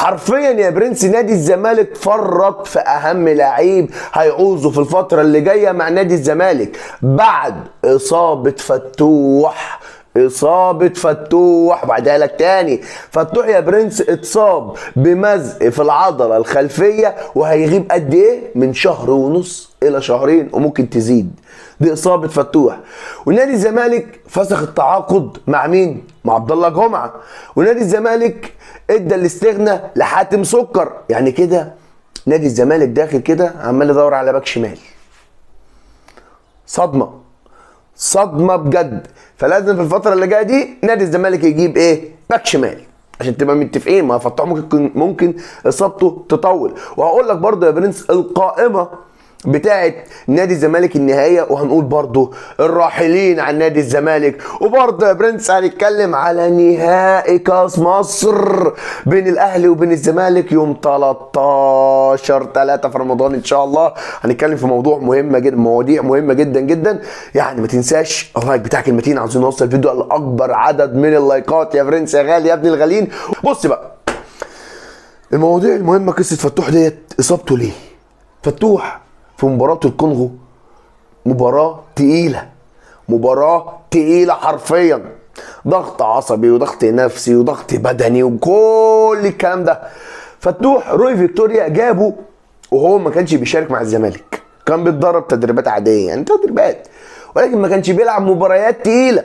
حرفيا يا برنس نادي الزمالك فرط في اهم لعيب هيعوزه في الفتره اللي جايه مع نادي الزمالك بعد اصابه فتوح. بعدها لك تاني فتوح يا برنس اتصاب بمزق في العضله الخلفيه وهيغيب قد ايه؟ من شهر ونص الى شهرين وممكن تزيد. دي اصابه فتوح. ونادي الزمالك فسخ التعاقد مع مين؟ مع عبد الله جمعه. ونادي الزمالك ادى الاستغناء لحاتم سكر. يعني كده نادي الزمالك داخل كده عمال يدور على باك شمال. صدمه بجد. فلازم في الفتره اللي جايه دي نادي الزمالك يجيب ايه؟ باك شمال عشان تبقى متفقين. ما فتوح ممكن اصابته تطول. وهقول لك برضه يا برنس القائمه بتاعت نادي الزمالك النهائيه، وهنقول برضو الراحلين عن نادي الزمالك. وبرضو يا برنس هنتكلم على نهائي كاس مصر بين الاهلي وبين الزمالك يوم 13/3 في رمضان ان شاء الله. هنتكلم في مواضيع مهمه جدا جدا. يعني ما تنساش اللايك بتاعك المتين. عاوزين نوصل الفيديو لاكبر عدد من اللايكات يا برنس يا غالي يا ابن الغالين. بص بقى المواضيع المهمه. قصه فتوح ديت اصابته ليه؟ فتوح في مباراة الكونغو مباراة تقيلة حرفيا. ضغط عصبي وضغط نفسي وضغط بدني وكل الكلام ده. فتوح روي فيكتوريا جابه وهو ما كانش بيشارك مع الزمالك، كان بيتدرب تدريبات عادية يعني تدريبات، ولكن ما كانش بيلعب مباريات تقيلة.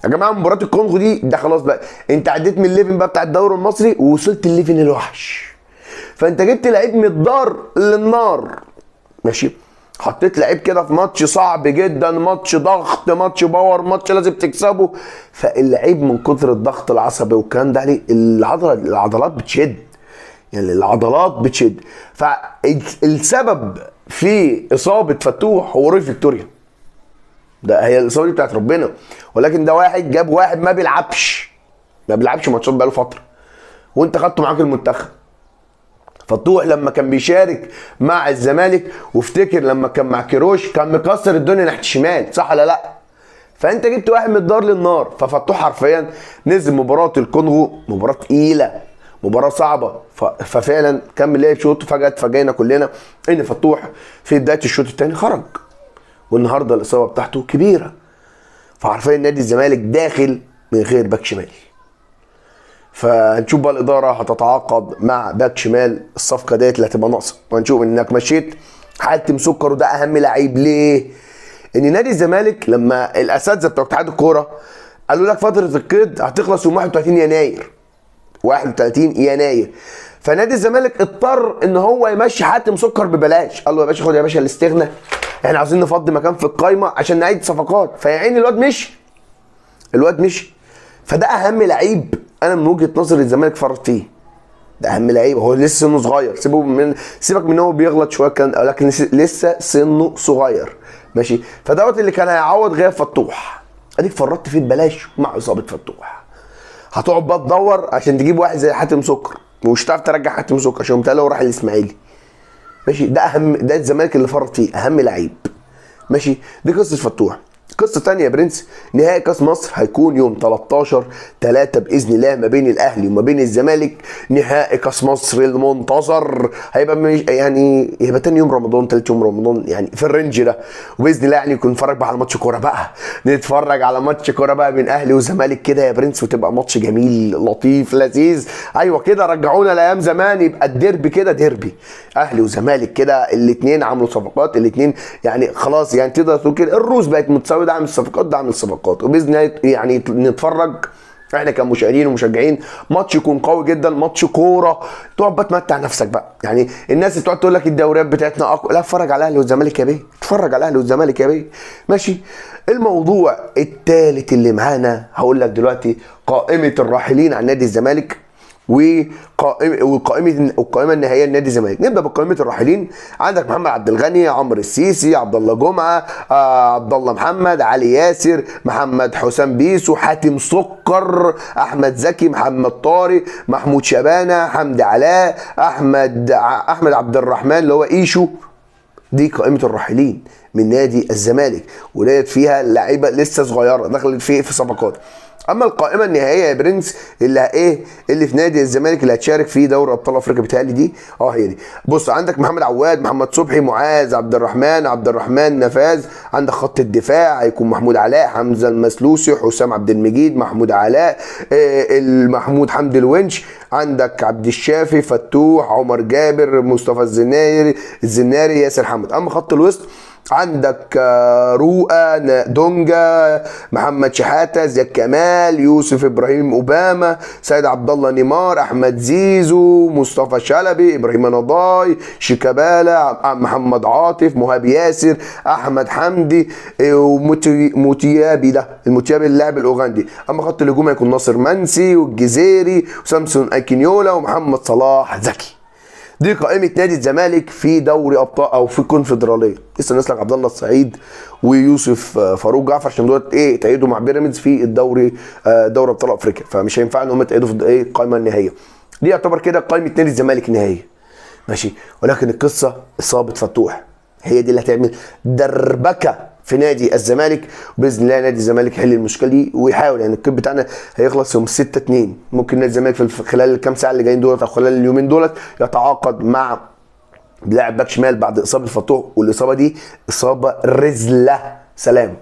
يا جماعة مباراة الكونغو دي ده خلاص بقى انت عديت من الليفن بقى بتاع الدوري المصري ووصلت الليفن الوحش. فانت جبت لعيب من الدار للنار ماشي. حطيت لعيب كده في ماتش صعب جدا، ماتش ضغط، ماتش باور، ماتش لازم تكسبه. فاللعيب من كتر الضغط العصبي والكلام ده عليه العضلات بتشد. فالسبب في اصابه فتوح هو روي فيكتوريا. ده هي الاصابه دي بتاعت ربنا، ولكن ده واحد جاب واحد ما بيلعبش ماتشات بقاله فتره وانت خدته معاك المنتخب. فتوح لما كان بيشارك مع الزمالك وافتكر لما كان مع كيروش كان مكسر الدنيا ناحيه الشمال، صح ولا لا؟ فانت جبت واحد من الدار للنار. ففتوح حرفيا نزل مباراه الكونغو مباراه تقيله، مباراه صعبه. ففعلا كمل لعب شوط. فجاه اتفاجئنا كلنا ان فتوح في بدايه الشوط الثاني خرج، والنهارده الاصابه بتاعته كبيره. فحرفيا نادي الزمالك داخل من غير باك شمال. فهنشوف بقى الاداره هتتعاقد مع باك شمال الصفقه ديت اللي هتبقى ناقصه، وهنشوف انك مشيت حاتم سكر وده اهم لعيب. ليه؟ ان نادي الزمالك لما الاساتذه بتوع اتحاد الكوره قالوا لك فتره القيد هتخلص يوم 31 يناير، فنادي الزمالك اضطر ان هو يمشي حاتم سكر ببلاش. قال له يا باشا خد يا باشا الاستغنى، احنا عاوزين نفضي مكان في القايمه عشان نعيد صفقات. فيا عيني الواد مشي. فده اهم لعيب انا من وجهه نظري الزمالك فرط فيه. ده اهم لعيب. هو لسه سنه صغير، سيبك من هو بيغلط شويه لكن لسه سنه صغير ماشي. فدوت اللي كان هيعوض غياب فتوح. اديك فرطت فيه ببلاش مع اصابه فتوح. هتقعد بقى تدور عشان تجيب واحد زي حاتم سكر ومش هتعرف ترجع حاتم سكر عشان متهيألي هو راح الاسماعيلي ماشي. ده اهم، ده الزمالك اللي فرط فيه، اهم لعيب ماشي. دي قصه فتوح. قصه ثانيه يا برنس، نهائي كاس مصر هيكون يوم 13/3 باذن الله ما بين الاهلي وما بين الزمالك. نهائي كاس مصر المنتظر هيبقى يعني يبقى تاني يوم رمضان، تالت يوم رمضان، يعني في الرينج ده. وباذن الله يعني نكون نتفرج بقى على ماتش كوره بقى بين اهلي وزمالك كده يا برنس، وتبقى ماتش جميل لطيف لذيذ. ايوه كده رجعونا لايام زمان، يبقى الديربي كده ديربي اهلي وزمالك كده. الاثنين عملوا صفقات، الاثنين يعني خلاص يعني تقدر تقول كده الروس بقت متساويه، دعم الصفقات وباذن الله يعني نتفرج احنا كمشاهدين ومشجعين ماتش يكون قوي جدا، ماتش كوره تقعد بقى تمتع نفسك بقى. يعني الناس اللي تقعد تقول لك الدوريات بتاعتنا اقوى، لا اتفرج على الاهلي والزمالك يا بيه، ماشي. الموضوع الثالث اللي معانا هقول لك دلوقتي قائمه الراحلين عن نادي الزمالك والقائمه النهائيه لنادي الزمالك. نبدا بقائمه الراحلين. عندك محمد عبد الغني، عمرو السيسي، عبد الله جمعه، عبد الله محمد، علي ياسر، محمد حسام بيسو، حاتم سكر، احمد زكي، محمد طارق، محمود شبانه، حمدي علاء، احمد عبد الرحمن اللي هو ايشو. دي قائمه الراحلين من نادي الزمالك، ولقيت فيها لعيبه لسه صغيره دخلت في صفقات. اما القائمه النهائيه يا برنس اللي في نادي الزمالك اللي هتشارك في دوري ابطال افريقيا، بتهيألي دي هي دي. بص عندك محمد عواد، محمد صبحي، معاذ، عبد الرحمن نفاذ. عندك خط الدفاع هيكون محمود علاء، حمزه المسلوسي، حسام عبد المجيد، محمود علاء، محمود حمدي الونش. عندك عبد الشافي، فتوح، عمر جابر، مصطفى الزناري، ياسر حمد. اما خط الوسط عندك رؤى، دونجا، محمد شحاته، زياد كمال، يوسف ابراهيم اوباما، سيد عبد الله، نيمار، احمد زيزو، مصطفى شلبي، ابراهيم نضاي، شيكابالا، محمد عاطف، مهاب ياسر، احمد حمدي، وموتيابي الموتيابي اللاعب الاوغندي. اما خط الهجوم هيكون ناصر منسي والجزيري وسامسون اكينيولا ومحمد صلاح زكي. دي قائمه نادي الزمالك في دوري ابطال او في الكونفدراليه. لسه ناقص لك عبد الله السعيد ويوسف فاروق جعفر عشان دول تأيدوا مع بيراميدز في دوري ابطال افريقيا، فمش هينفع ان هم يتأيدوا في القائمه النهائيه. دي يعتبر كده قائمه نادي الزمالك النهائيه ماشي. ولكن القصه اصابه فتوح هي دي اللي هتعمل دربكه في نادي الزمالك، وباذن الله نادي الزمالك يحل المشكله دي ويحاول. يعني الكيب بتاعنا هيخلص يوم 6/2، ممكن نادي الزمالك في خلال الكام ساعه اللي جايين دولت او خلال اليومين دولت يتعاقد مع لاعب باك شمال بعد اصابه فتوح، والاصابه دي اصابه رزله. سلام.